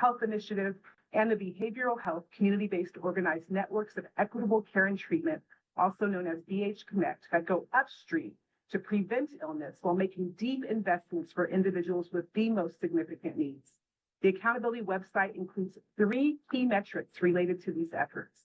Health Initiative, and the Behavioral Health Community-Based Organized Networks of Equitable Care and Treatment, also known as BH Connect, that go upstream to prevent illness while making deep investments for individuals with the most significant needs. The accountability website includes 3 key metrics related to these efforts.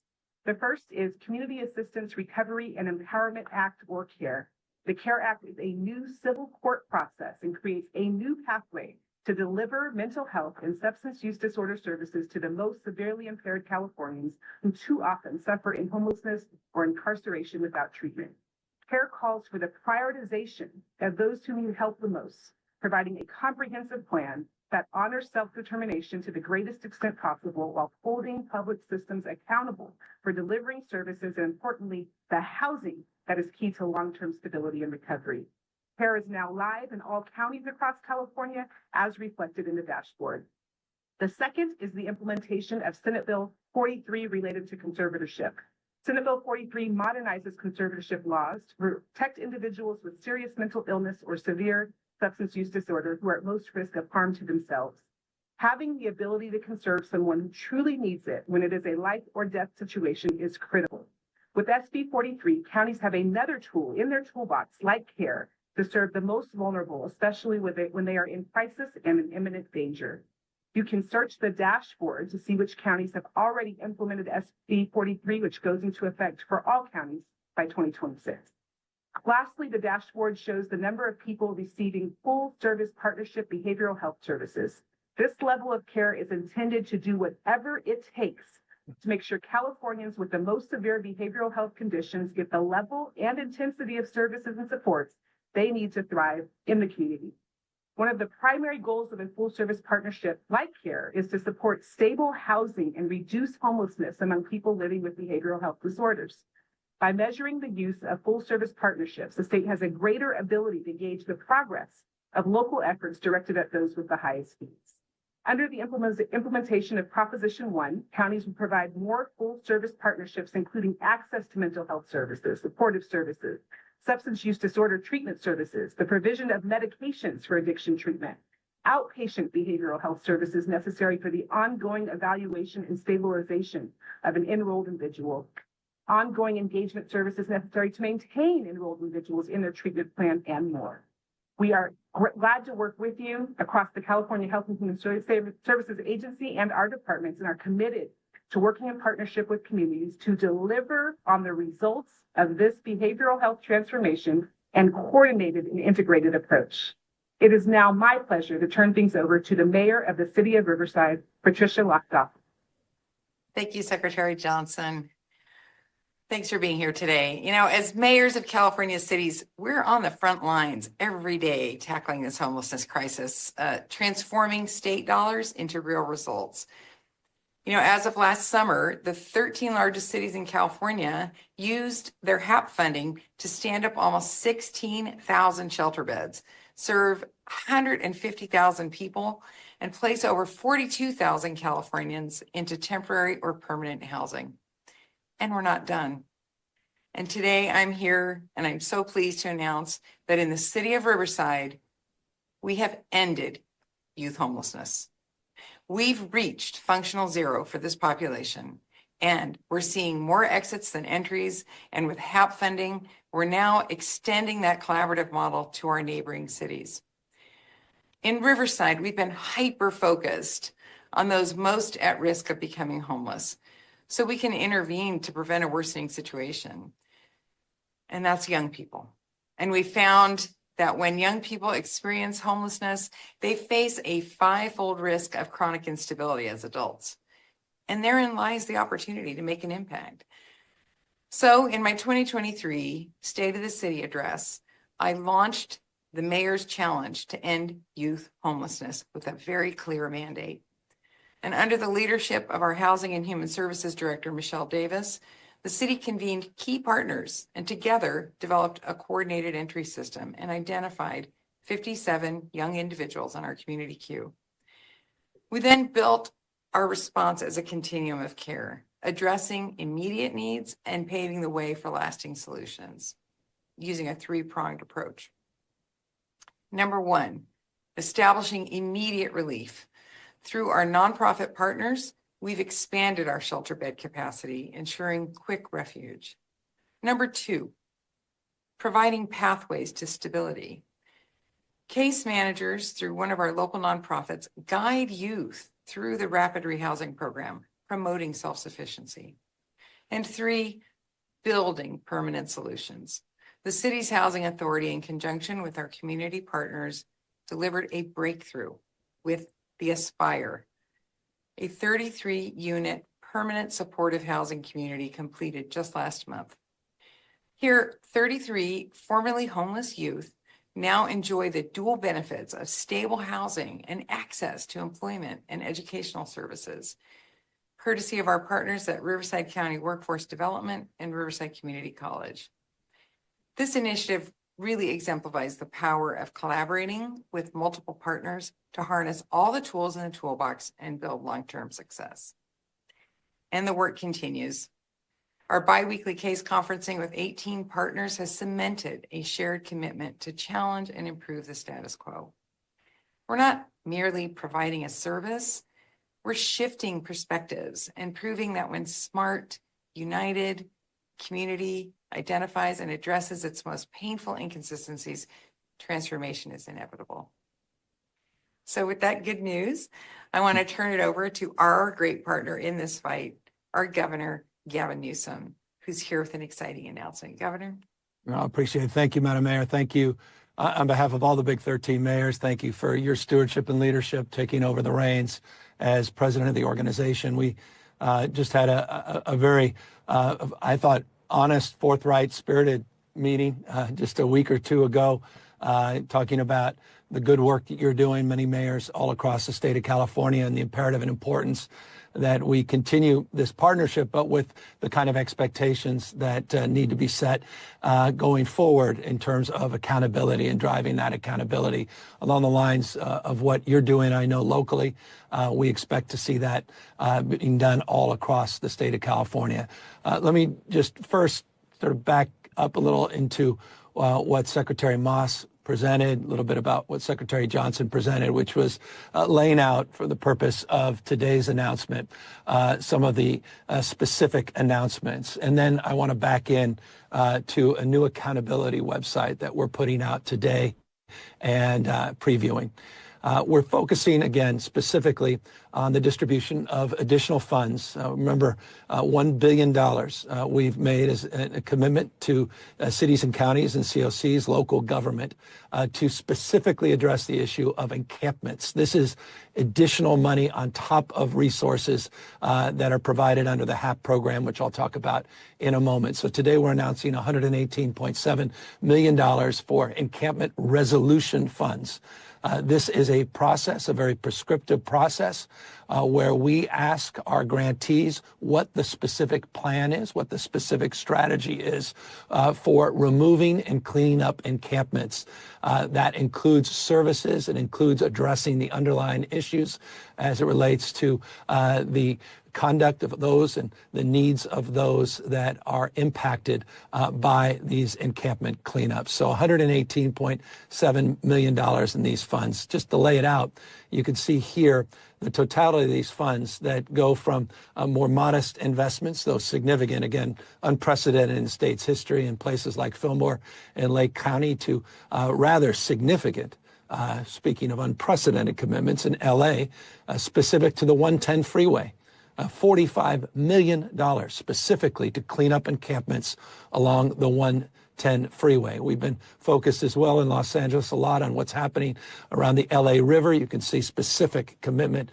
The first is Community Assistance Recovery and Empowerment Act, or CARE. The CARE Act is a new civil court process and creates a new pathway to deliver mental health and substance use disorder services to the most severely impaired Californians who too often suffer in homelessness or incarceration without treatment. CARE calls for the prioritization of those who need help the most, providing a comprehensive plan that honors self-determination to the greatest extent possible while holding public systems accountable for delivering services and, importantly, the housing that is key to long-term stability and recovery. CARE is now live in all counties across California, as reflected in the dashboard. The second is the implementation of Senate Bill 43 related to conservatorship. Senate Bill 43 modernizes conservatorship laws to protect individuals with serious mental illness or severe substance use disorder who are at most risk of harm to themselves. Having the ability to conserve someone who truly needs it when it is a life or death situation is critical. With SB 43, counties have another tool in their toolbox, like CARE, to serve the most vulnerable, especially when they are in crisis and in imminent danger. You can search the dashboard to see which counties have already implemented SB 43, which goes into effect for all counties by 2026. Lastly, the dashboard shows the number of people receiving full service partnership behavioral health services. This level of care is intended to do whatever it takes to make sure Californians with the most severe behavioral health conditions get the level and intensity of services and supports they need to thrive in the community. One of the primary goals of a full-service partnership like CARE is to support stable housing and reduce homelessness among people living with behavioral health disorders. By measuring the use of full-service partnerships, the state has a greater ability to gauge the progress of local efforts directed at those with the highest needs. Under the implementation of Proposition 1, counties will provide more full-service partnerships, including access to mental health services, supportive services, substance use disorder treatment services, the provision of medications for addiction treatment, outpatient behavioral health services necessary for the ongoing evaluation and stabilization of an enrolled individual, ongoing engagement services necessary to maintain enrolled individuals in their treatment plan, and more. We are glad to work with you across the California Health and Human Services Agency and our departments, and are committed to working in partnership with communities to deliver on the results of this behavioral health transformation and coordinated and integrated approach. It is now my pleasure to turn things over to the Mayor of the City of Riverside, Patricia Lockdoff. Thank you, Secretary Johnson. Thanks for being here today. You know, as mayors of California cities, we're on the front lines every day tackling this homelessness crisis, transforming state dollars into real results. You know, as of last summer, the 13 largest cities in California used their HAP funding to stand up almost 16,000 shelter beds, serve 150,000 people, and place over 42,000 Californians into temporary or permanent housing. And we're not done. And today I'm here and I'm so pleased to announce that in the city of Riverside, we have ended youth homelessness. We've reached functional zero for this population, and we're seeing more exits than entries. And with HAP funding, we're now extending that collaborative model to our neighboring cities. In Riverside, we've been hyper-focused on those most at risk of becoming homeless, so we can intervene to prevent a worsening situation. And that's young people. And we found that when young people experience homelessness, they face a 5-fold risk of chronic instability as adults. And therein lies the opportunity to make an impact. So in my 2023 State of the City address, I launched the Mayor's Challenge to end youth homelessness with a very clear mandate. And under the leadership of our Housing and Human Services Director, Michelle Davis, the city convened key partners and together developed a coordinated entry system and identified 57 young individuals on our community queue. We then built our response as a continuum of care, addressing immediate needs and paving the way for lasting solutions using a 3-pronged approach. Number 1, establishing immediate relief. Through our nonprofit partners, we've expanded our shelter bed capacity, ensuring quick refuge. Number 2, providing pathways to stability. Case managers through one of our local nonprofits guide youth through the rapid rehousing program, promoting self-sufficiency. And 3, building permanent solutions. The city's housing authority, in conjunction with our community partners, delivered a breakthrough with the Aspire, a 33-unit permanent supportive housing community completed just last month. Here, 33 formerly homeless youth now enjoy the dual benefits of stable housing and access to employment and educational services, courtesy of our partners at Riverside County Workforce Development and Riverside Community College. This initiative really exemplifies the power of collaborating with multiple partners to harness all the tools in the toolbox and build long-term success. And the work continues. Our biweekly case conferencing with 18 partners has cemented a shared commitment to challenge and improve the status quo. We're not merely providing a service, we're shifting perspectives and proving that when smart, united community identifies and addresses its most painful inconsistencies, transformation is inevitable. So with that good news, I want to turn it over to our great partner in this fight, our Governor, Gavin Newsom, who's here with an exciting announcement. Governor? I appreciate it. Thank you, Madam Mayor. Thank you on behalf of all the Big 13 mayors. Thank you for your stewardship and leadership, taking over the reins as president of the organization. We just had a very, I thought, honest, forthright, spirited meeting just a week or two ago, talking about the good work that you're doing, many mayors all across the state of California, and the imperative and importance that we continue this partnership, but with the kind of expectations that need to be set going forward in terms of accountability and driving that accountability along the lines of what you're doing. I know locally, we expect to see that being done all across the state of California. Let me just first sort of back up a little into what Secretary Moss presented, a little bit about what Secretary Johnson presented, which was laying out, for the purpose of today's announcement, some of the specific announcements. And then I want to back in to a new accountability website that we're putting out today and previewing. We're focusing, again, specifically on the distribution of additional funds. Remember, $1 billion we've made as a commitment to cities and counties and COCs, local government, to specifically address the issue of encampments. This is additional money on top of resources that are provided under the HAP program, which I'll talk about in a moment. So today we're announcing $118.7 million for encampment resolution funds. This is a process, a very prescriptive process, where we ask our grantees what the specific plan is, what the specific strategy is for removing and cleaning up encampments. That includes services. It includes addressing the underlying issues as it relates to the conduct of those and the needs of those that are impacted by these encampment cleanups. So $118.7 million in these funds. Just to lay it out, you can see here the totality of these funds that go from more modest investments, though significant, again, unprecedented in the state's history in places like Fillmore and Lake County, to rather significant, speaking of unprecedented commitments, in LA, specific to the 110 freeway. $45 million specifically to clean up encampments along the 110 freeway. We've been focused as well in Los Angeles a lot on what's happening around the LA River. You can see specific commitment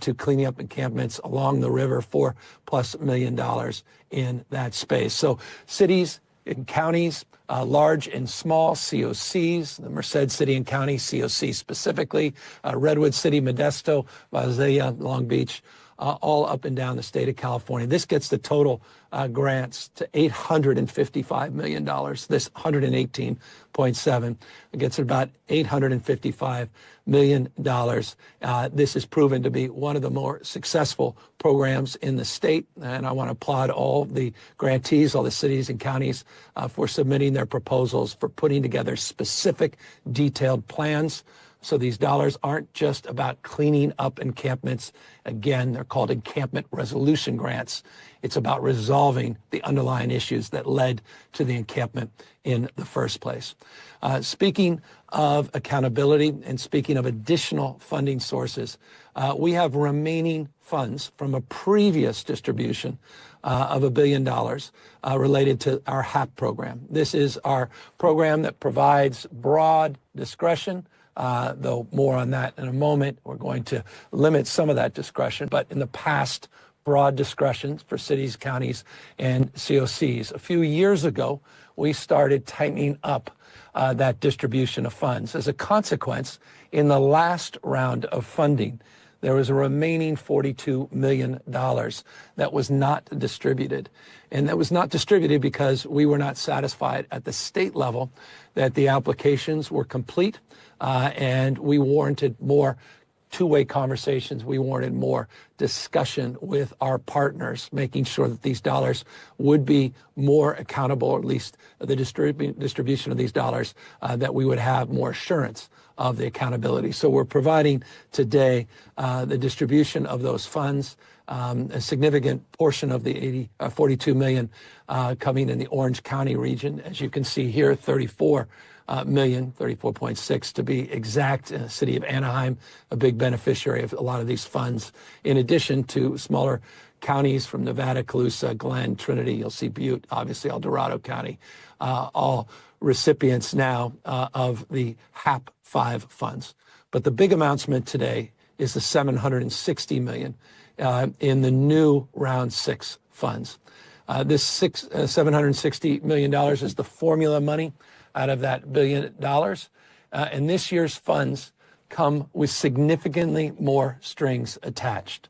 to cleaning up encampments along the river, $4+ million in that space. So cities and counties, large and small, COCs, the Merced City and County, COC specifically, Redwood City, Modesto, Visalia, Long Beach, all up and down the state of California. This gets the total grants to $855 million. This 118.7 gets about $855 million. This has proven to be one of the more successful programs in the state, and I want to applaud all the grantees, all the cities and counties for submitting their proposals, for putting together specific, detailed plans, So these dollars aren't just about cleaning up encampments. Again, they're called encampment resolution grants. It's about resolving the underlying issues that led to the encampment in the first place. Speaking of accountability and speaking of additional funding sources, we have remaining funds from a previous distribution of $1 billion related to our HAP program. This is our program that provides broad discretion, though more on that in a moment. We're going to limit some of that discretion, but in the past, broad discretion for cities, counties, and COCs. A few years ago, we started tightening up that distribution of funds. As a consequence, in the last round of funding, there was a remaining $42 million that was not distributed. And that was not distributed because we were not satisfied at the state level that the applications were complete, and we warranted more two-way conversations. We wanted more discussion with our partners, making sure that these dollars would be more accountable, or at least the distribution of these dollars, that we would have more assurance of the accountability. So we're providing today the distribution of those funds, a significant portion of the 42 million coming in the Orange County region. As you can see here, 34 million, 34.6 to be exact. City of Anaheim, a big beneficiary of a lot of these funds, in addition to smaller counties from Nevada, Colusa, Glenn, Trinity. You'll see Butte, obviously El Dorado County, all recipients now of the HAP 5 funds. But the big announcement today is the $760 million in the new round 6 funds. This $760 million is the formula money out of that $1 billion. And this year's funds come with significantly more strings attached.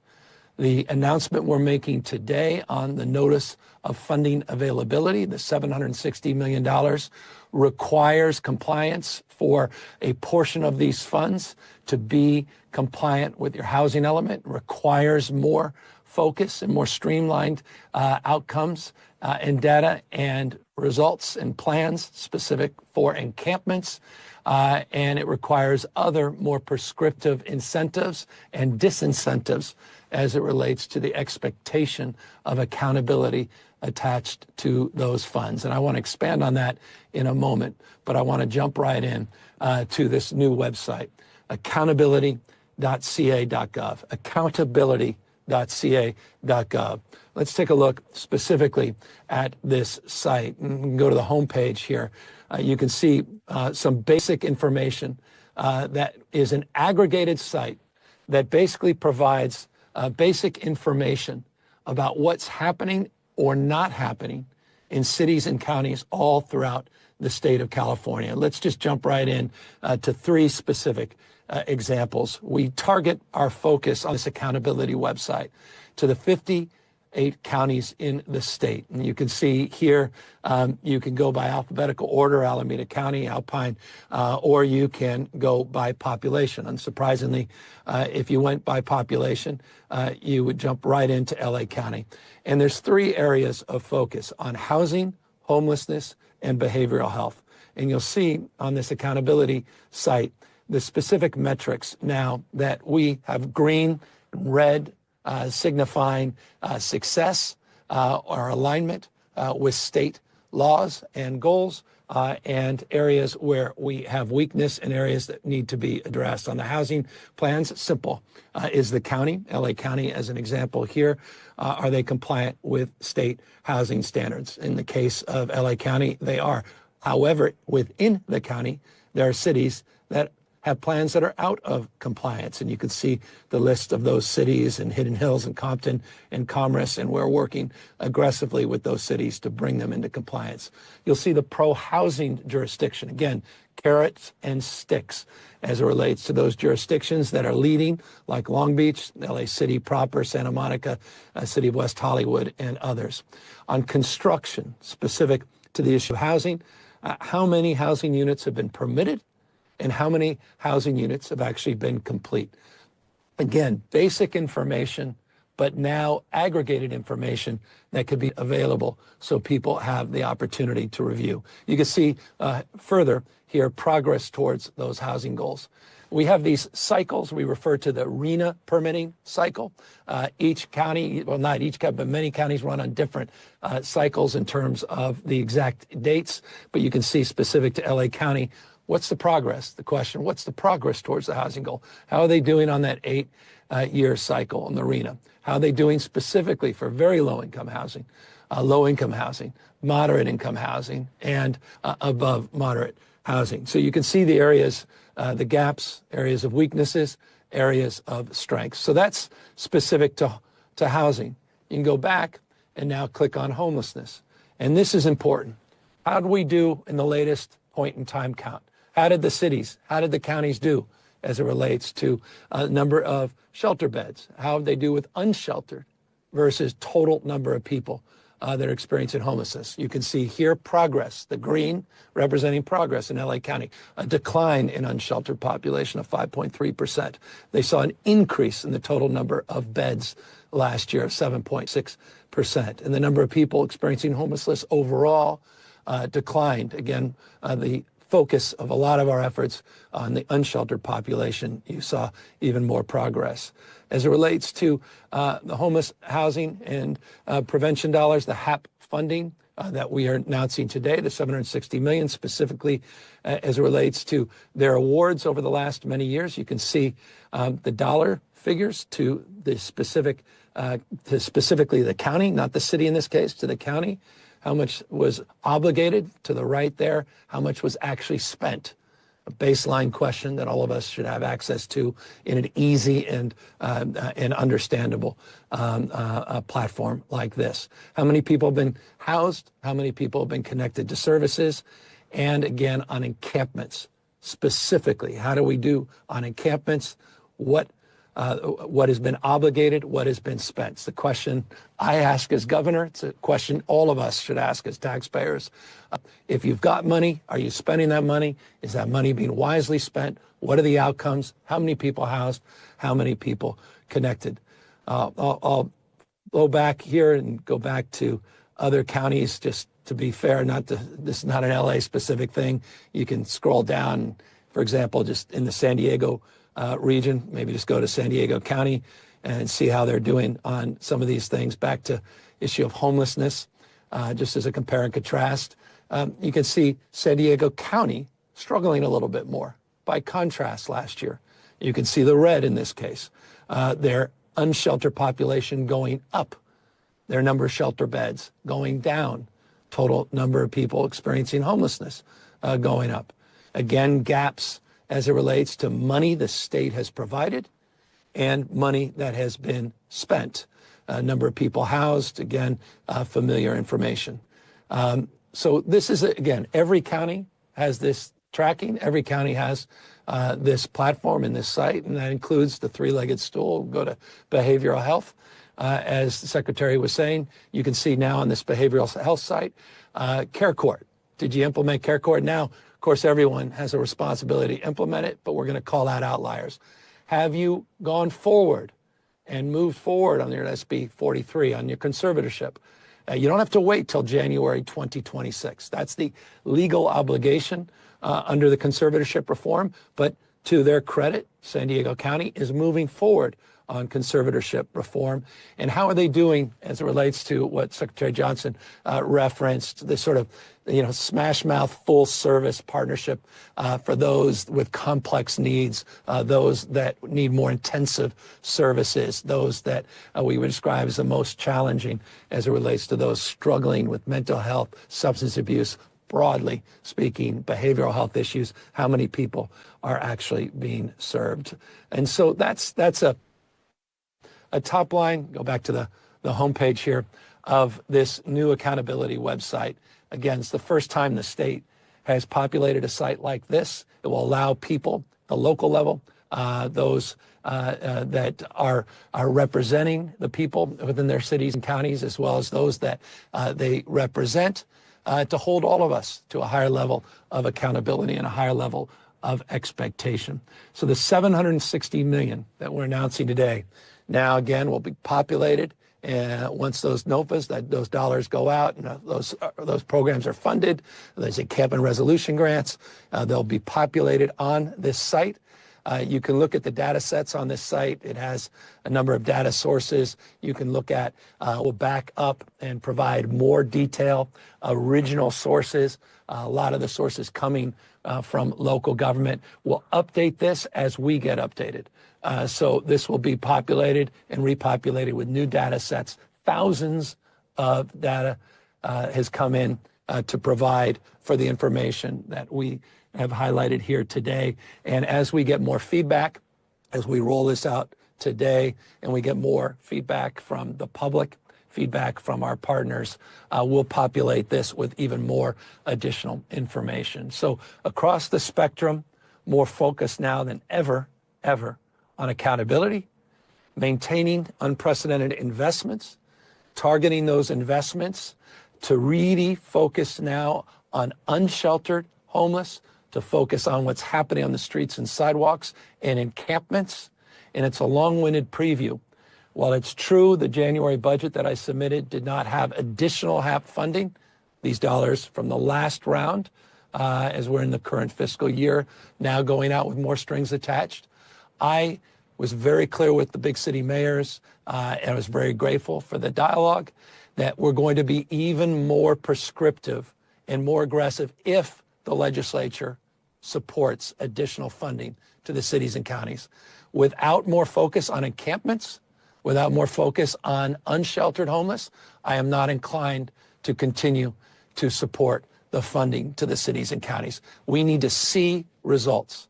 The announcement we're making today on the notice of funding availability, the $760 million, requires compliance for a portion of these funds to be compliant with your housing element, requires more focus and more streamlined outcomes and data and results and plans specific for encampments. And it requires other more prescriptive incentives and disincentives as it relates to the expectation of accountability attached to those funds. And I want to expand on that in a moment, but I want to jump right in to this new website, accountability.ca.gov, accountability.ca.gov. Let's take a look specifically at this site. And we can go to the homepage here. You can see some basic information that is an aggregated site that basically provides basic information about what's happening or not happening in cities and counties all throughout the state of California. Let's just jump right in to 3 specific examples. We target our focus on this accountability website to the 58 counties in the state. And you can see here, you can go by alphabetical order, Alameda County, Alpine, or you can go by population. Unsurprisingly, if you went by population, you would jump right into LA County. And there's 3 areas of focus on housing, homelessness, and behavioral health. And you'll see on this accountability site the specific metrics now that we have green, red, signifying success or alignment with state laws and goals, and areas where we have weakness and areas that need to be addressed. On the housing plans, simple. Is the county, LA County as an example here, are they compliant with state housing standards? In the case of LA County, they are. However, within the county, there are cities that have plans that are out of compliance. And you can see the list of those cities in Hidden Hills and Compton and Commerce, and we're working aggressively with those cities to bring them into compliance. You'll see the pro-housing jurisdiction. Again, carrots and sticks as it relates to those jurisdictions that are leading, like Long Beach, LA City proper, Santa Monica, City of West Hollywood, and others. On construction, specific to the issue of housing, how many housing units have been permitted and how many housing units have actually been complete. Again, basic information, but now aggregated information that could be available so people have the opportunity to review. You can see further here progress towards those housing goals. we have these cycles. We refer to the RENA permitting cycle. Each county, well, not each county, but many counties run on different cycles in terms of the exact dates. But you can see specific to LA County, what's the progress? The question, what's the progress towards the housing goal? How are they doing on that 8-year cycle on the RENA? How are they doing specifically for very low-income housing, low-income housing, moderate-income housing, and above moderate housing? So you can see the areas, the gaps, areas of weaknesses, areas of strengths. So that's specific to housing. You can go back and now click on homelessness. And this is important. How did we do in the latest point in time count? How did the cities, how did the counties do as it relates to a number of shelter beds? How did they do with unsheltered versus total number of people that are experiencing homelessness? You can see here progress, the green representing progress in LA County, a decline in unsheltered population of 5.3%. They saw an increase in the total number of beds last year of 7.6%. And the number of people experiencing homelessness overall declined. Again, the focus of a lot of our efforts on the unsheltered population, you saw even more progress. As it relates to the homeless housing and prevention dollars, the HAP funding that we are announcing today, the $760 million specifically as it relates to their awards over the last many years. You can see the dollar figures to the specific, to specifically the county, not the city in this case, to the county. How much was obligated to the right there? How much was actually spent? A baseline question that all of us should have access to in an easy and understandable platform like this. How many people have been housed? How many people have been connected to services? And again, on encampments, specifically, how do we do on encampments? What has been obligated, what has been spent? It's the question I ask as governor. It's a question all of us should ask as taxpayers. If you've got money, are you spending that money? Is that money being wisely spent? What are the outcomes? How many people housed? How many people connected? I'll go back here and go back to other counties just to be fair. This is not an LA specific thing. You can scroll down, for example, just in the San Diego region, maybe just go to San Diego County and see how they're doing on some of these things. Back to issue of homelessness, just as a compare and contrast. You can see San Diego County struggling a little bit more. By contrast, last year, you can see the red in this case. Their unsheltered population going up, their number of shelter beds going down, total number of people experiencing homelessness going up. Again, gaps as it relates to money the state has provided and money that has been spent. Number of people housed, again, familiar information. So this is, again, every county has this tracking. Every county has this platform and this site, and that includes the three-legged stool. Go to behavioral health. As the secretary was saying, you can see now on this behavioral health site, Care Court. Did you implement Care Court? Now, of course, everyone has a responsibility to implement it, but we're going to call out outliers. Have you gone forward and moved forward on your SB 43, on your conservatorship? You don't have to wait till January 2026. That's the legal obligation under the conservatorship reform. But to their credit, San Diego County is moving forward on conservatorship reform. And how are they doing as it relates to what Secretary Johnson referenced, this sort of, smash mouth full service partnership for those with complex needs, those that need more intensive services, those that we would describe as the most challenging as it relates to those struggling with mental health, substance abuse, broadly speaking, behavioral health issues. How many people are actually being served? And so that's a top line. Go back to the homepage here of this new accountability website. Again, it's the first time the state has populated a site like this. It will allow people, the local level, those that are representing the people within their cities and counties, as well as those that they represent, to hold all of us to a higher level of accountability and a higher level of expectation. So the $760 million that we're announcing today, now again, will be populated once those NOFAs, those dollars go out and those programs are funded. There's a cap and resolution grants. They'll be populated on this site. You can look at the data sets on this site. It has a number of data sources you can look at. We'll back up and provide more detail, original sources, a lot of the sources coming from local government. We'll update this as we get updated. So this will be populated and repopulated with new data sets. Thousands of data has come in to provide for the information that we have highlighted here today. And as we get more feedback, as we roll this out today, and we get more feedback from the public, feedback from our partners, we'll populate this with even more additional information. So across the spectrum, more focus now than ever on accountability, maintaining unprecedented investments, targeting those investments to really focus now on unsheltered homeless, to focus on what's happening on the streets and sidewalks and encampments. And it's a long-winded preview. While it's true the January budget that I submitted did not have additional HAP funding, these dollars from the last round, as we're in the current fiscal year, now going out with more strings attached, I was very clear with the big city mayors, and I was very grateful for the dialogue, that we're going to be even more prescriptive and more aggressive if the legislature supports additional funding to the cities and counties. Without more focus on encampments, without more focus on unsheltered homeless, I am not inclined to continue to support the funding to the cities and counties. We need to see results.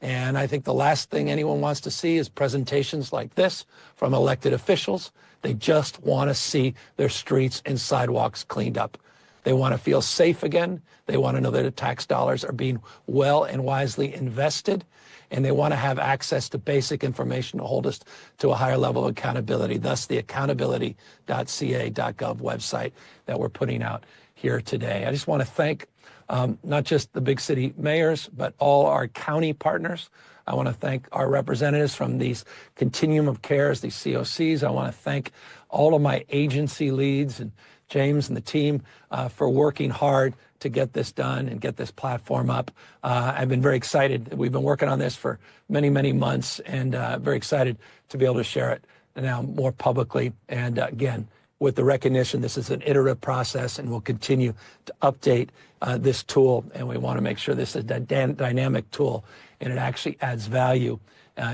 And I think the last thing anyone wants to see is presentations like this from elected officials. They just want to see their streets and sidewalks cleaned up. They want to feel safe again. They want to know that their tax dollars are being well and wisely invested. And they want to have access to basic information to hold us to a higher level of accountability, thus the accountability.ca.gov website that we're putting out here today. I just want to thank not just the big city mayors, but all our county partners. I want to thank our representatives from these continuum of cares, these COCs. I want to thank all of my agency leads and James and the team for working hard to get this done and get this platform up. I've been very excited. We've been working on this for many, many months, and very excited to be able to share it now more publicly. And again, with the recognition this is an iterative process, and we'll continue to update this tool. And we want to make sure this is a dynamic tool, and it actually adds value,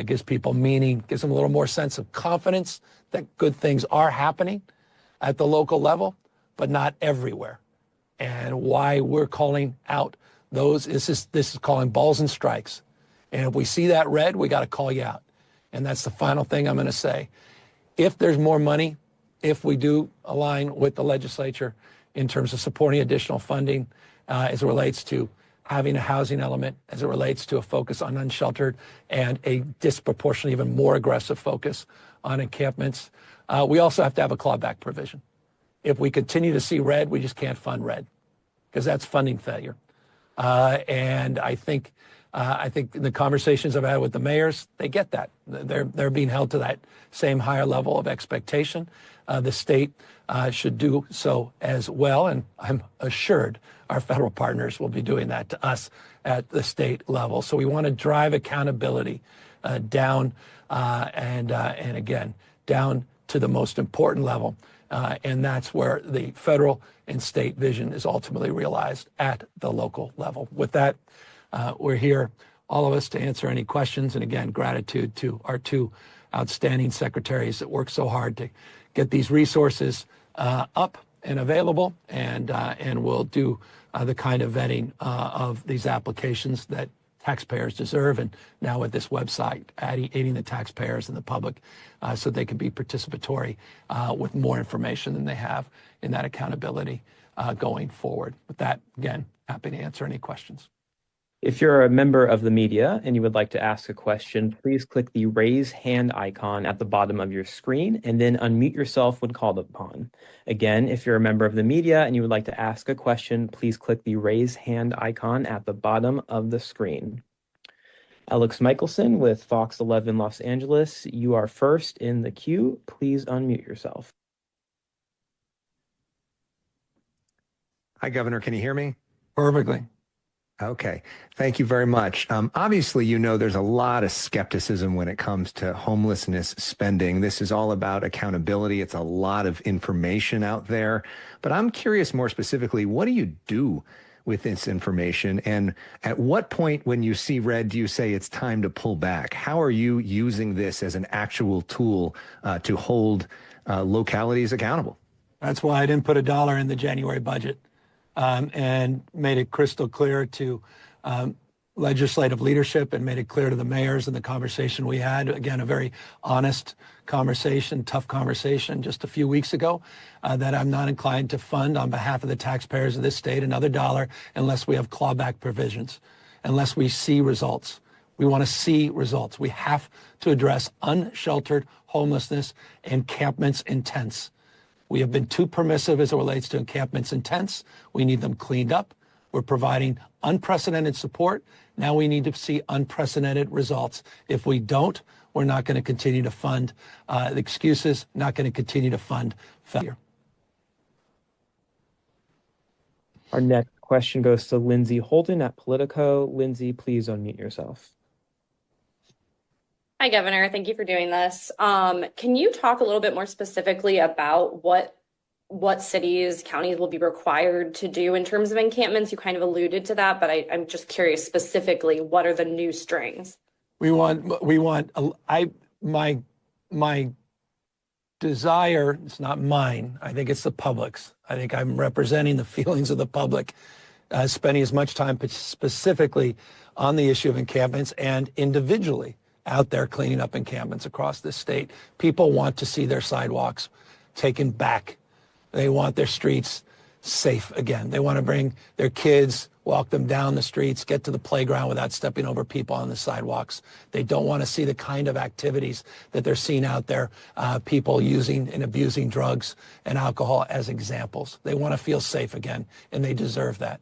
gives people meaning, gives them a little more sense of confidence that good things are happening at the local level, but not everywhere. And why we're calling out those, this is calling balls and strikes. And if we see that red, we got to call you out. And that's the final thing I'm going to say. If there's more money, if we do align with the legislature in terms of supporting additional funding as it relates to having a housing element, as it relates to a focus on unsheltered and a disproportionately even more aggressive focus on encampments, we also have to have a clawback provision. If we continue to see red, we just can't fund red, because that's funding failure. And I think in the conversations I've had with the mayors, they get that. They're being held to that same higher level of expectation. The state should do so as well, and I'm assured our federal partners will be doing that to us at the state level. So we want to drive accountability down and again, down to the most important level. And that's where the federal and state vision is ultimately realized at the local level. With that, we're here, all of us, to answer any questions. And again, gratitude to our two outstanding secretaries that work so hard to get these resources up and available, and we'll do the kind of vetting of these applications that taxpayers deserve, and now with this website, aiding the taxpayers and the public so they can be participatory with more information than they have in that accountability going forward. With that, again, happy to answer any questions. If you're a member of the media and you would like to ask a question, please click the raise hand icon at the bottom of your screen and then unmute yourself when called upon. Again, if you're a member of the media and you would like to ask a question, please click the raise hand icon at the bottom of the screen. Alex Michelson with Fox 11 Los Angeles, you are first in the queue. Please unmute yourself. Hi, Governor. Can you hear me? Perfectly. Okay, thank you very much. Obviously, there's a lot of skepticism when it comes to homelessness spending. This is all about accountability. It's a lot of information out there. But I'm curious more specifically, what do you do with this information? And at what point when you see red, do you say it's time to pull back? How are you using this as an actual tool to hold localities accountable? That's why I didn't put $1 in the January budget. And made it crystal clear to legislative leadership and made it clear to the mayors in the conversation we had. Again, a very honest conversation, tough conversation just a few weeks ago, that I'm not inclined to fund on behalf of the taxpayers of this state another $1 unless we have clawback provisions, unless we see results. We want to see results. We have to address unsheltered homelessness, encampments, and tents. We have been too permissive as it relates to encampments and tents. We need them cleaned up. We're providing unprecedented support. Now we need to see unprecedented results. If we don't, we're not going to continue to fund the excuses, not going to continue to fund failure. Our next question goes to Lindsay Holden at Politico. Lindsay, please unmute yourself. Hi, Governor. Thank you for doing this. Can you talk a little bit more specifically about what cities, counties will be required to do in terms of encampments? You kind of alluded to that, but I'm just curious specifically, what are the new strings? My desire, it's not mine, I think it's the public's. I think I'm representing the feelings of the public, spending as much time specifically on the issue of encampments and individually out there cleaning up encampments across this state. People want to see their sidewalks taken back. They want their streets safe again. They want to bring their kids, walk them down the streets, get to the playground without stepping over people on the sidewalks. They don't want to see the kind of activities that they're seeing out there, people using and abusing drugs and alcohol as examples. They want to feel safe again, and they deserve that.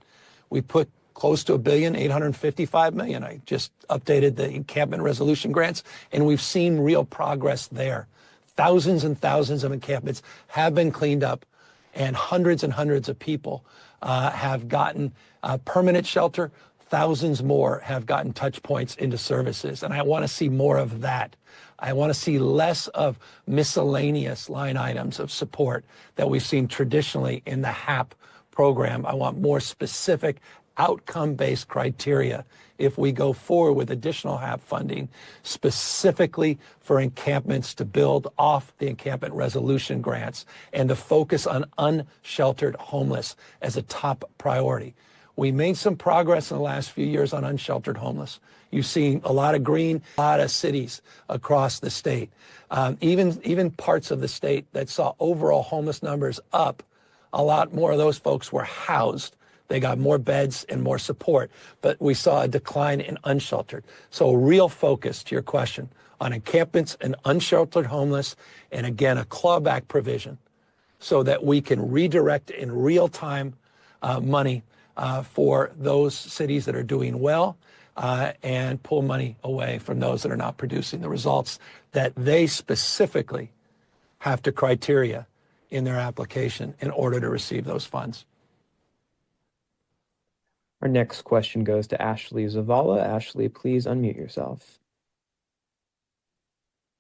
We put close to $1.855 billion. I just updated the encampment resolution grants, and we've seen real progress there. Thousands and thousands of encampments have been cleaned up, and hundreds of people have gotten permanent shelter. Thousands more have gotten touch points into services, and I want to see more of that. I want to see less of miscellaneous line items of support that we've seen traditionally in the HAP program. I want more specific outcome-based criteria if we go forward with additional HAP funding, specifically for encampments to build off the encampment resolution grants and to focus on unsheltered homeless as a top priority. We made some progress in the last few years on unsheltered homeless. You've seen a lot of green, a lot of cities across the state, even parts of the state that saw overall homeless numbers up. A lot more of those folks were housed. They got more beds and more support, but we saw a decline in unsheltered. So a real focus, to your question, on encampments and unsheltered homeless, and again, a clawback provision so that we can redirect in real time money for those cities that are doing well and pull money away from those that are not producing the results that they specifically have to criteria in their application in order to receive those funds. Our next question goes to Ashley Zavala. Ashley, please unmute yourself.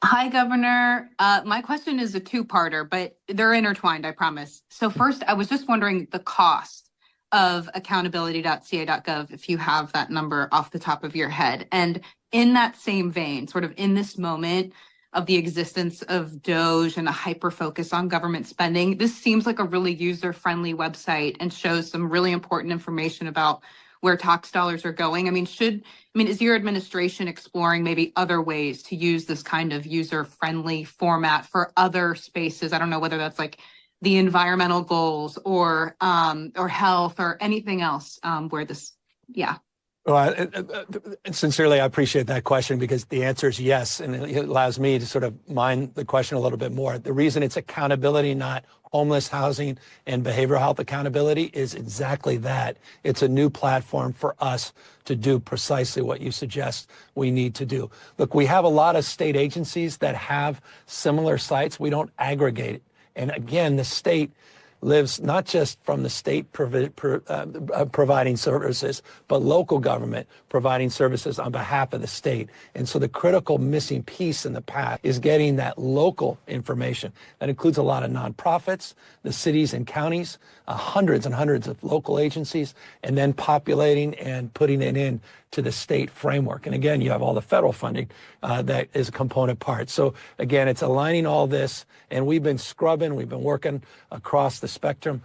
Hi, Governor. My question is a two-parter, but they're intertwined, I promise. So first, I was just wondering the cost of accountability.ca.gov, if you have that number off the top of your head. And in that same vein, sort of in this moment of the existence of DOGE and a hyper-focus on government spending, this seems like a really user-friendly website and shows some really important information about where tax dollars are going. Is your administration exploring maybe other ways to use this kind of user-friendly format for other spaces? I don't know whether that's like the environmental goals or health or anything else where this, yeah. Well, sincerely, I appreciate that question because the answer is yes, and it allows me to sort of mine the question a little bit more. The reason it's accountability, not homeless housing and behavioral health accountability, is exactly that. It's a new platform for us to do precisely what you suggest we need to do. Look, we have a lot of state agencies that have similar sites. We don't aggregate it. And again, the state lives not just from the state providing services, but local government providing services on behalf of the state. And so the critical missing piece in the path is getting that local information. That includes a lot of nonprofits, the cities and counties, hundreds and hundreds of local agencies, and then populating and putting it in to the state framework. And again, you have all the federal funding that is a component part. So again, it's aligning all this, and we've been scrubbing, we've been working across the spectrum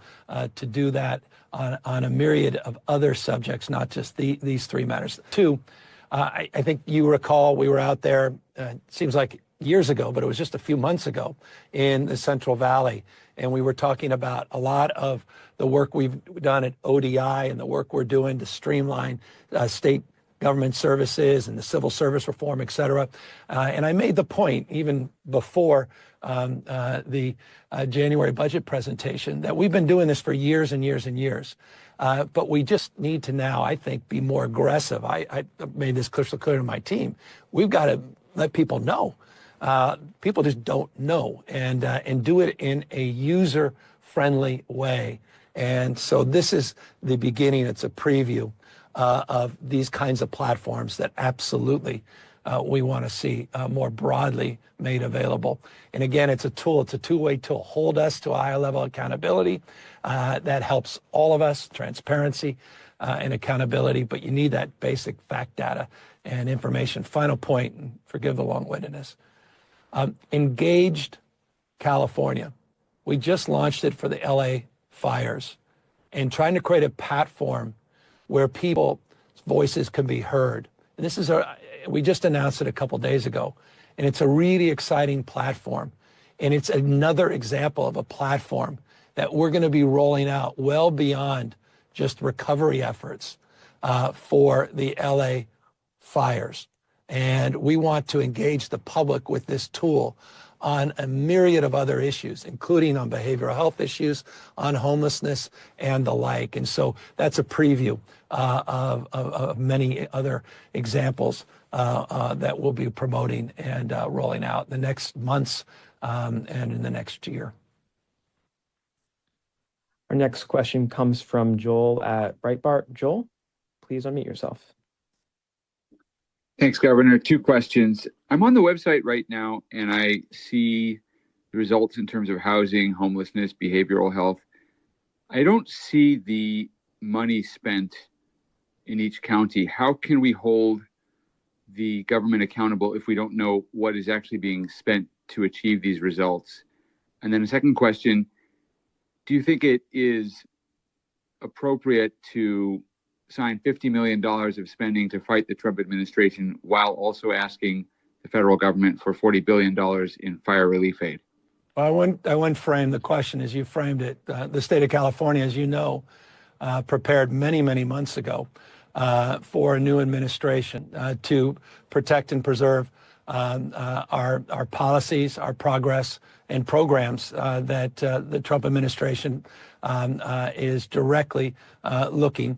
to do that on a myriad of other subjects, not just these three matters. Two, I think you recall we were out there, seems like years ago, but it was just a few months ago in the Central Valley. And we were talking about a lot of the work we've done at ODI and the work we're doing to streamline state government services and the civil service reform, et cetera. And I made the point even before the January budget presentation that we've been doing this for years and years and years. But we just need to now, I think, be more aggressive. I made this crystal clear to my team. We've got to let people know. People just don't know, and do it in a user-friendly way. And so this is the beginning. It's a preview of these kinds of platforms that absolutely we want to see more broadly made available. And again, it's a tool. It's a two-way tool. Hold us to a higher level of accountability. That helps all of us, transparency and accountability. But you need that basic fact data and information. Final point, and forgive the long-windedness. Engaged California. We just launched it for the LA fires and trying to create a platform where people's voices can be heard. And this is we just announced it a couple days ago, and it's a really exciting platform. And it's another example of a platform that we're going to be rolling out well beyond just recovery efforts for the LA fires. And we want to engage the public with this tool on a myriad of other issues, including on behavioral health issues, on homelessness, and the like. And so that's a preview of many other examples that we'll be promoting and rolling out in the next months and in the next year. Our next question comes from Joel at Breitbart. Joel, please unmute yourself. Thanks, Governor. Two questions. I'm on the website right now, and I see the results in terms of housing, homelessness, behavioral health. I don't see the money spent in each county. How can we hold the government accountable if we don't know what is actually being spent to achieve these results? And then a second question, do you think it is appropriate to sign $50 million of spending to fight the Trump administration while also asking the federal government for $40 billion in fire relief aid? Well, I wouldn't frame the question as you framed it. The state of California, as you know, prepared many, many months ago for a new administration to protect and preserve our policies, our progress, and programs that the Trump administration is directly looking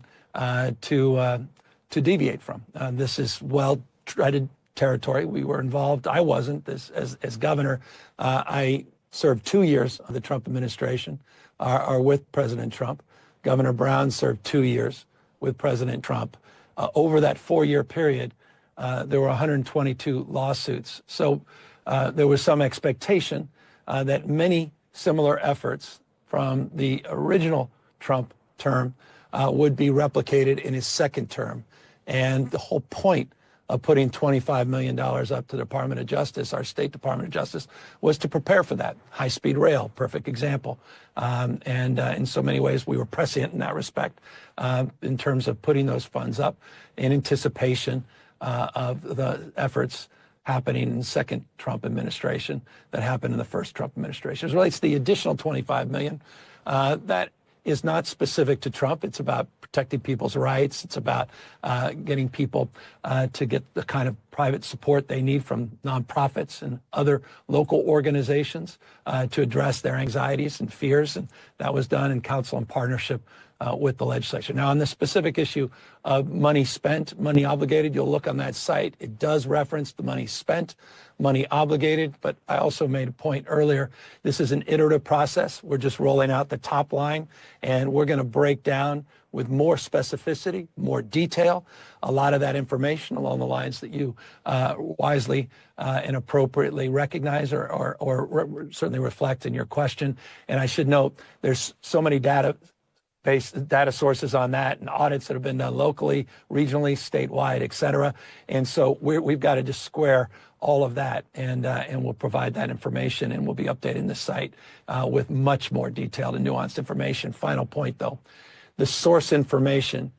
to deviate from. This is well-treaded territory. We were involved. I wasn't as governor. I served 2 years of the Trump administration or with President Trump. Governor Brown served 2 years with President Trump. Over that 4-year period, there were 122 lawsuits. So there was some expectation that many similar efforts from the original Trump term would be replicated in his second term. And the whole point of putting $25 million up to the Department of Justice, our state Department of Justice, was to prepare for that. High-speed rail, perfect example. And in so many ways, we were prescient in that respect in terms of putting those funds up in anticipation of the efforts happening in the second Trump administration that happened in the first Trump administration. As it relates to the additional $25 million, that is not specific to Trump. It's about protecting people's rights. It's about getting people to get the kind of private support they need from nonprofits and other local organizations to address their anxieties and fears. And that was done in council and partnership with the legislature. Now, on the specific issue of money spent, money obligated, you'll look on that site. It does reference the money spent, money obligated, but I also made a point earlier. This is an iterative process. We're just rolling out the top line, and we're going to break down with more specificity, more detail, a lot of that information along the lines that you wisely and appropriately recognize or certainly reflect in your question. And I should note, there's so many based data sources on that and audits that have been done locally, regionally, statewide, et cetera. And so we've got to just square all of that, and we'll provide that information, and we'll be updating the site with much more detailed and nuanced information. Final point, though, the source information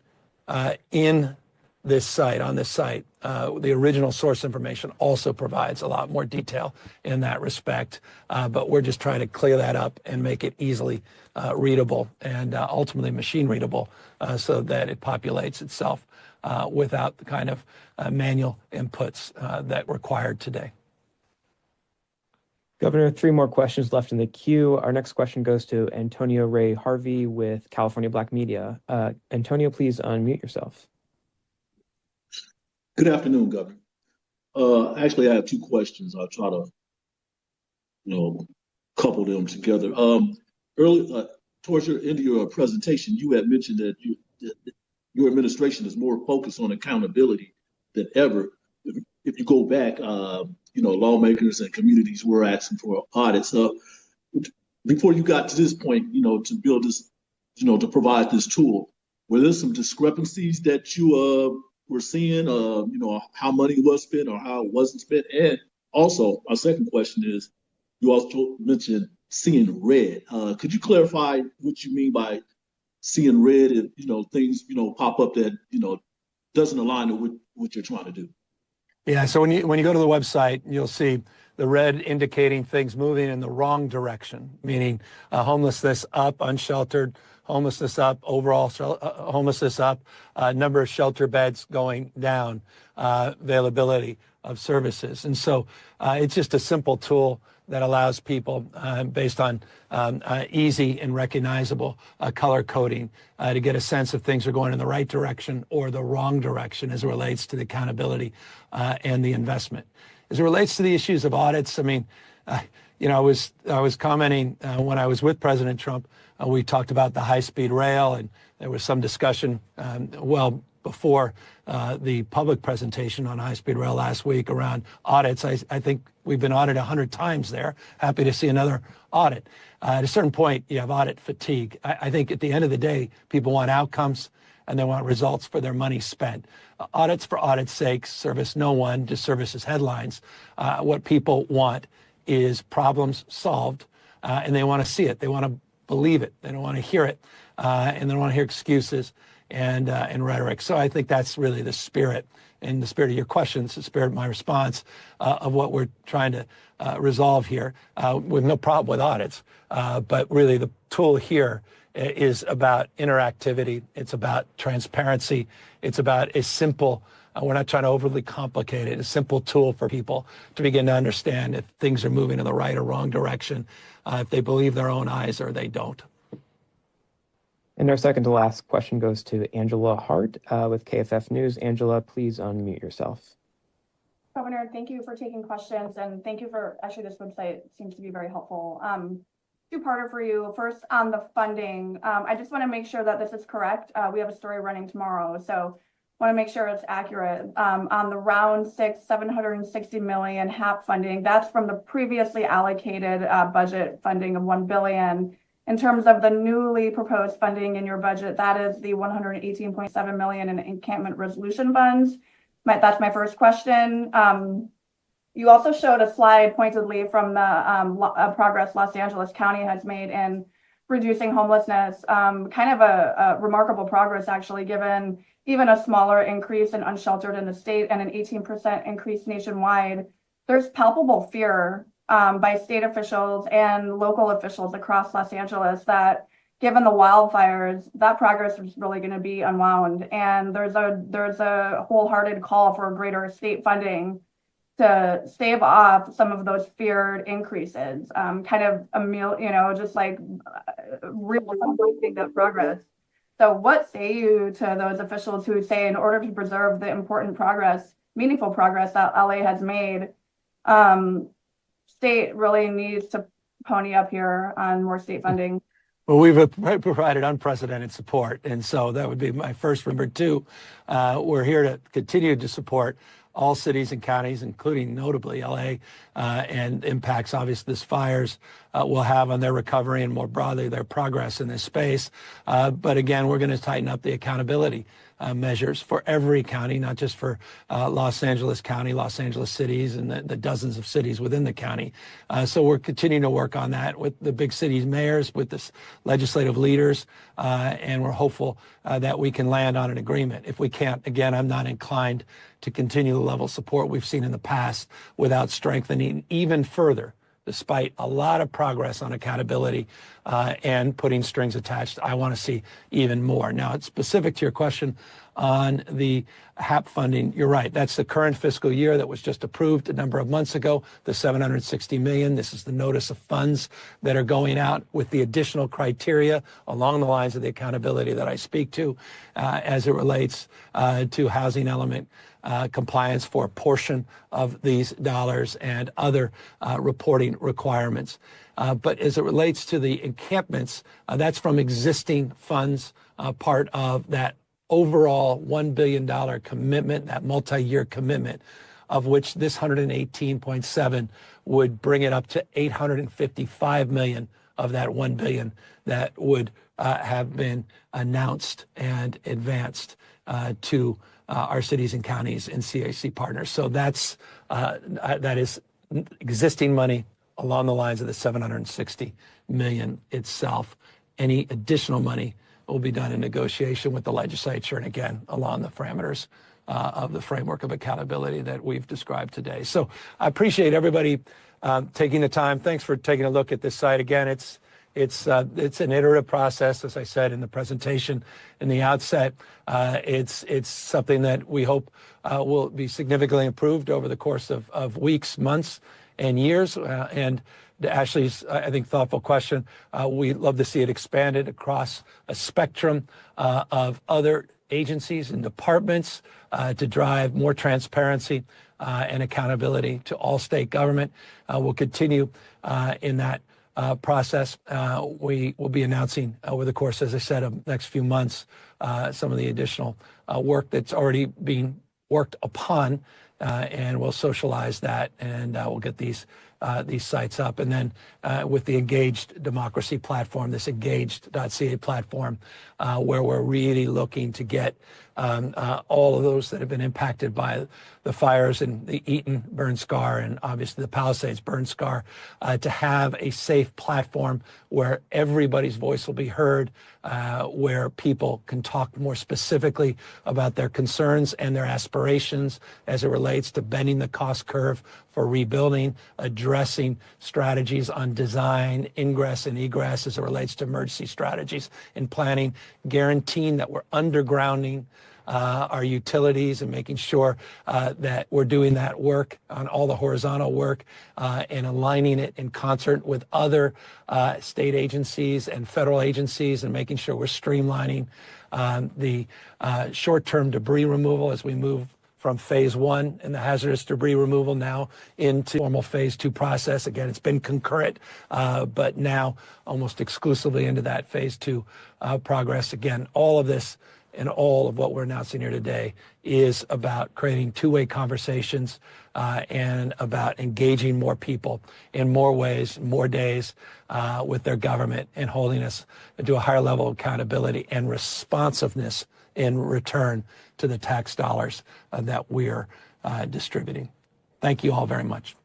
in this site, on this site, the original source information also provides a lot more detail in that respect, but we're just trying to clear that up and make it easily readable and ultimately machine readable so that it populates itself without the kind of manual inputs that required today. Governor, 3 more questions left in the queue. Our next question goes to Antonio Ray Harvey with California Black Media. Antonio, please unmute yourself. Good afternoon, Governor. Actually, I have 2 questions. I'll try to, couple them together. Early towards your end of your presentation, you had mentioned that your administration is more focused on accountability than ever. If you go back, lawmakers and communities were asking for audits. Before you got to this point, to build this, to provide this tool, were there some discrepancies that you were seeing, how money was spent or how it wasn't spent? And also, my second question is, you also mentioned seeing red. Could you clarify what you mean by seeing red if, things, pop up that, doesn't align with what you're trying to do? Yeah, so when you go to the website, you'll see the red indicating things moving in the wrong direction, meaning homelessness up, unsheltered, homelessness up, overall homelessness up, number of shelter beds going down, availability of services. And so it's just a simple tool that allows people, based on easy and recognizable color coding, to get a sense if things are going in the right direction or the wrong direction as it relates to the accountability and the investment. As it relates to the issues of audits, I mean, I was commenting when I was with President Trump. We talked about the high-speed rail, and there was some discussion well before the public presentation on high-speed rail last week around audits. I think we've been audited 100 times there. Happy to see another audit. At a certain point, you have audit fatigue. I think at the end of the day, people want outcomes and they want results for their money spent. Audits for audit's sake service no one, just services headlines. What people want is problems solved, and they want to see it. They want to believe it. They don't want to hear it, and they don't want to hear excuses and rhetoric. So I think that's really the spirit, and the spirit of your questions, the spirit of my response of what we're trying to resolve here, with no problem with audits. But really the tool here is about interactivity. It's about transparency. It's about a simple, we're not trying to overly complicate it, a simple tool for people to begin to understand if things are moving in the right or wrong direction, if they believe their own eyes or they don't. And our second to last question goes to Angela Hart with KFF News. Angela, please unmute yourself. Governor, thank you for taking questions, and thank you for, actually this website seems to be very helpful. 2-parter for you. First, on the funding, I just want to make sure that this is correct. We have a story running tomorrow, so want to make sure it's accurate. On the round 6, 760 million HAP funding, that's from the previously allocated budget funding of $1 billion. In terms of the newly proposed funding in your budget, that is the 118.7 million in encampment resolution funds. That's my first question. You also showed a slide pointedly from the progress Los Angeles County has made in reducing homelessness. Kind of a remarkable progress, actually, given even a smaller increase in unsheltered in the state and an 18% increase nationwide. There's palpable fear by state officials and local officials across Los Angeles that given the wildfires, that progress is really going to be unwound. And there's a wholehearted call for greater state funding to stave off some of those feared increases, kind of just like really that progress. So what say you to those officials who say in order to preserve the important progress, meaningful progress that LA has made, state really needs to pony up here on more state funding? Well, we've provided unprecedented support, and so that would be my first. Number two, we're here to continue to support all cities and counties, including notably LA, and impacts obviously this fires will have on their recovery and more broadly their progress in this space. But again, we're going to tighten up the accountability measures for every county, not just for Los Angeles County, Los Angeles cities, and the dozens of cities within the county. So we're continuing to work on that with the big cities mayors, with the legislative leaders, and we're hopeful that we can land on an agreement. If we can't, again, I'm not inclined to continue the level of support we've seen in the past without strengthening even further, despite a lot of progress on accountability and putting strings attached. I want to see even more. Now, it's specific to your question on the HAP funding. You're right. That's the current fiscal year that was just approved a number of months ago, the $760 million. This is the notice of funds that are going out with the additional criteria along the lines of the accountability that I speak to as it relates to housing element compliance for a portion of these dollars and other reporting requirements. But as it relates to the encampments, that's from existing funds, part of that overall $1 billion commitment, that multi-year commitment, of which this 118.7 would bring it up to 855 million of that 1 billion that would have been announced and advanced to our cities and counties and CAC partners. So that is existing money along the lines of the 760 million itself. Any additional money will be done in negotiation with the legislature, and again, along the parameters of the framework of accountability that we've described today. So I appreciate everybody taking the time. Thanks for taking a look at this site. Again, it's an iterative process, as I said in the presentation in the outset. It's something that we hope will be significantly improved over the course of weeks, months, and years. And to Ashley's, I think, thoughtful question, we'd love to see it expanded across a spectrum of other agencies and departments to drive more transparency and accountability to all state government. We'll continue in that process. We will be announcing over the course, as I said, of the next few months, some of the additional work that's already being worked upon, and we'll socialize that, and we'll get these sites up. And then with the Engaged Democracy platform, this engaged.ca platform, where we're really looking to get all of those that have been impacted by the fires in the Eaton burn scar and obviously the Palisades burn scar, to have a safe platform where everybody's voice will be heard, where people can talk more specifically about their concerns and their aspirations as it relates to bending the cost curve for rebuilding, addressing strategies on design, ingress and egress as it relates to emergency strategies and planning, guaranteeing that we're undergrounding our utilities and making sure that we're doing that work on all the horizontal work and aligning it in concert with other state agencies and federal agencies and making sure we're streamlining the short-term debris removal as we move from phase 1 in the hazardous debris removal now into formal phase 2 process. Again, it's been concurrent, but now almost exclusively into that phase 2 progress. Again, all of this and all of what we're announcing here today is about creating two-way conversations and about engaging more people in more ways, more days with their government and holding us to a higher level of accountability and responsiveness in return to the tax dollars that we're distributing. Thank you all very much.